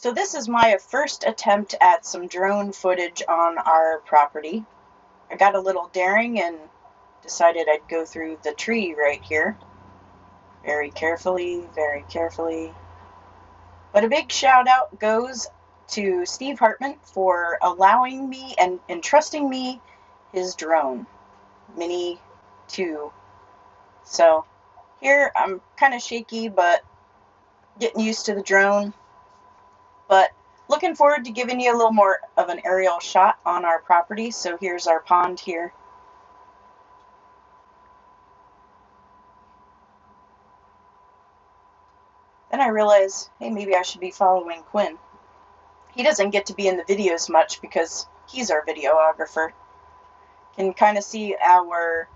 So this is my first attempt at some drone footage on our property. I got a little daring and decided I'd go through the tree right here. Very carefully, very carefully. But a big shout out goes to Steve Hartman for allowing me and entrusting me his drone, Mini 2. So here I'm kind of shaky, but getting used to the drone. But looking forward to giving you a little more of an aerial shot on our property. So here's our pond here. Then I realize, hey, maybe I should be following Quinn. He doesn't get to be in the videos much because he's our videographer. Can kind of see our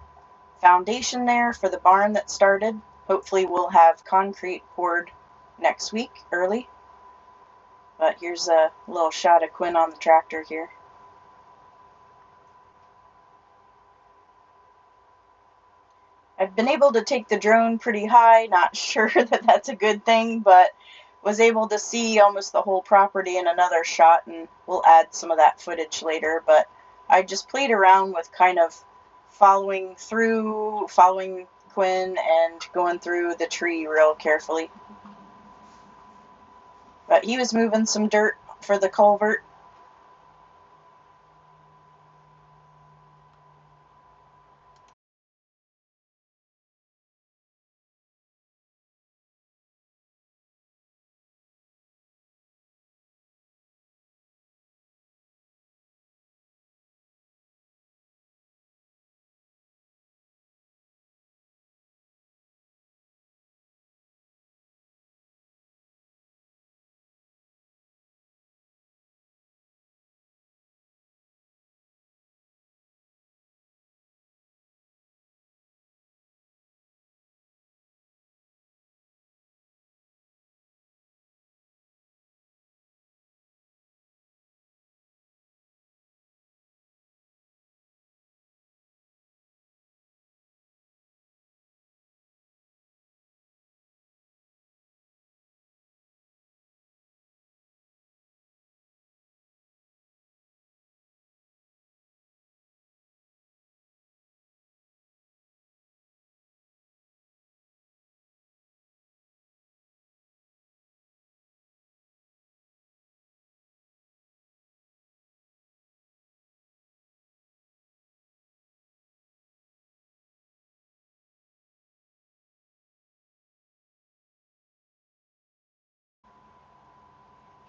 foundation there for the barn that started. Hopefully we'll have concrete poured next week early. But here's a little shot of Quinn on the tractor here. I've been able to take the drone pretty high, not sure that that's a good thing, but was able to see almost the whole property in another shot, and we'll add some of that footage later. But I just played around with kind of following Quinn and going through the tree real carefully. But he was moving some dirt for the culvert.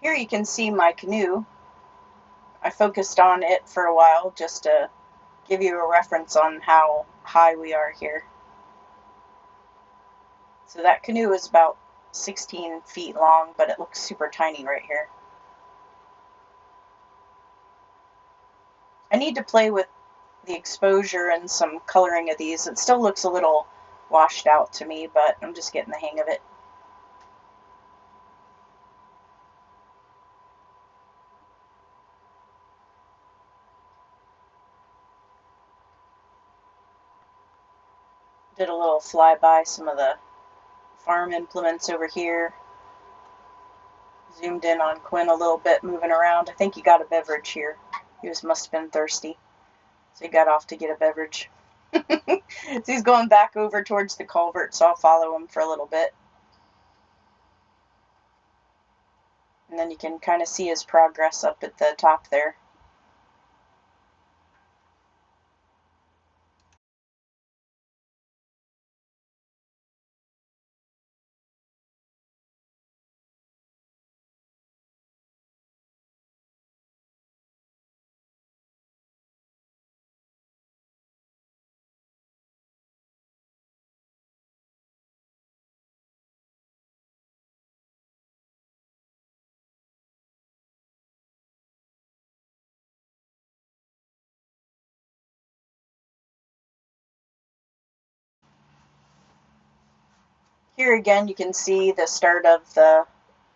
Here you can see my canoe. I focused on it for a while just to give you a reference on how high we are here. So that canoe is about 16 feet long, but it looks super tiny right here. I need to play with the exposure and some coloring of these. It still looks a little washed out to me, but I'm just getting the hang of it. Did a little flyby some of the farm implements over here. Zoomed in on Quinn a little bit, moving around. I think he got a beverage here. He must have been thirsty, so he got off to get a beverage. So he's going back over towards the culvert, so I'll follow him for a little bit. And then you can kind of see his progress up at the top there. Here again you can see the start of the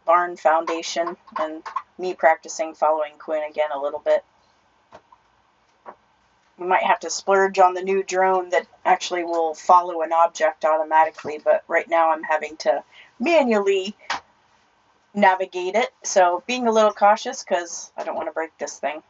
barn foundation and me practicing following Quinn again a little bit. We might have to splurge on the new drone that actually will follow an object automatically, but right now I'm having to manually navigate it. So being a little cautious because I don't want to break this thing.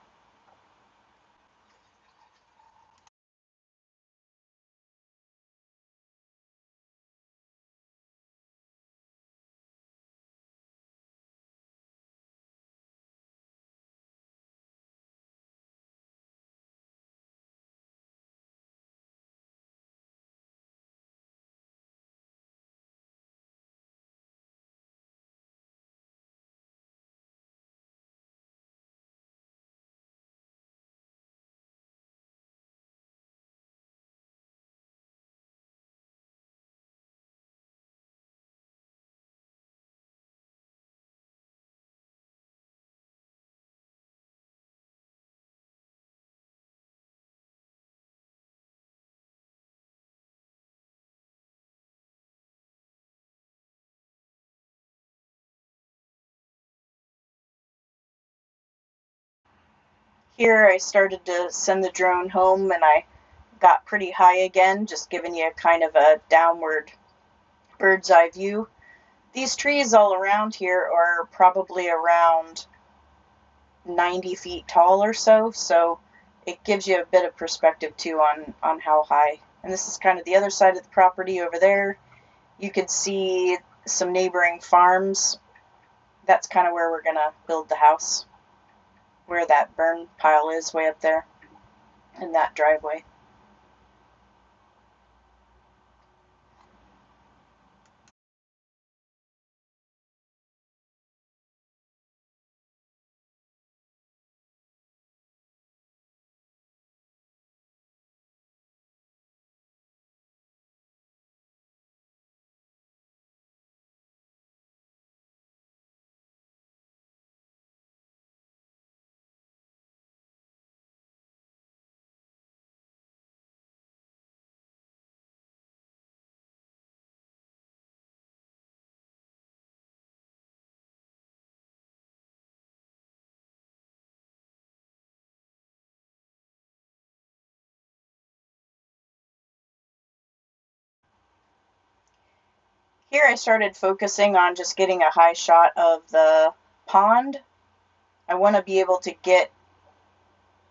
Here I started to send the drone home and I got pretty high again, just giving you kind of a downward bird's eye view. These trees all around here are probably around 90 feet tall or so, so it gives you a bit of perspective too on how high. And this is kind of the other side of the property over there. You can see some neighboring farms. That's kind of where we're going to build the house, where that burn pile is way up there in that driveway. Here I started focusing on just getting a high shot of the pond. I want to be able to get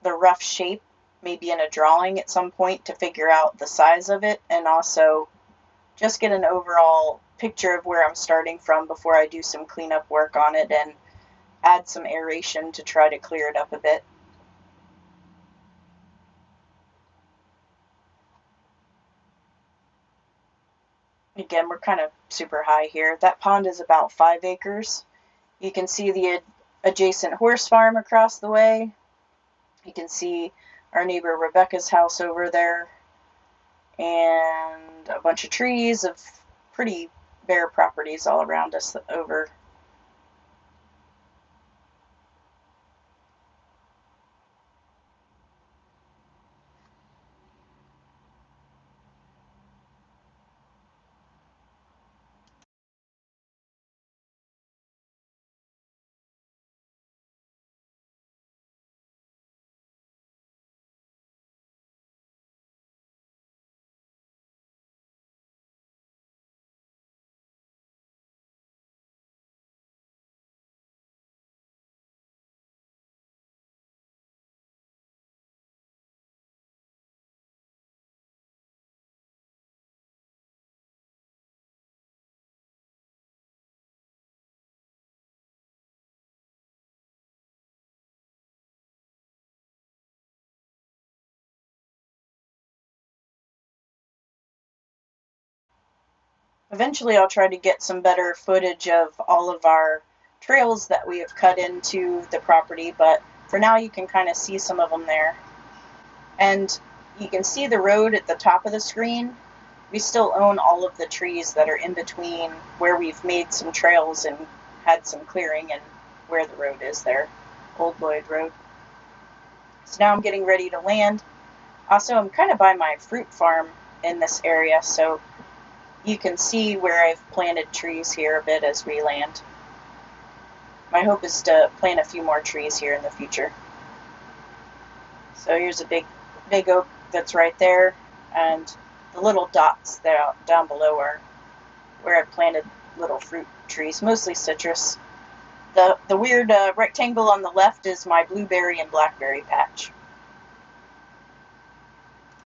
the rough shape, maybe in a drawing at some point, to figure out the size of it, and also just get an overall picture of where I'm starting from before I do some cleanup work on it and add some aeration to try to clear it up a bit. Again, we're kind of super high here. That pond is about 5 acres. You can see the adjacent horse farm across the way. You can see our neighbor Rebecca's house over there, and a bunch of trees of pretty bare properties all around us over. Eventually I'll try to get some better footage of all of our trails that we have cut into the property, but for now you can kind of see some of them there. And you can see the road at the top of the screen. We still own all of the trees that are in between where we've made some trails and had some clearing and where the road is there, Old Lloyd Road. So now I'm getting ready to land. Also, I'm kind of by my fruit farm in this area, so you can see where I've planted trees here a bit as we land. My hope is to plant a few more trees here in the future. So here's a big oak that's right there, and the little dots there down below are where I planted little fruit trees, mostly citrus. The weird rectangle on the left is my blueberry and blackberry patch.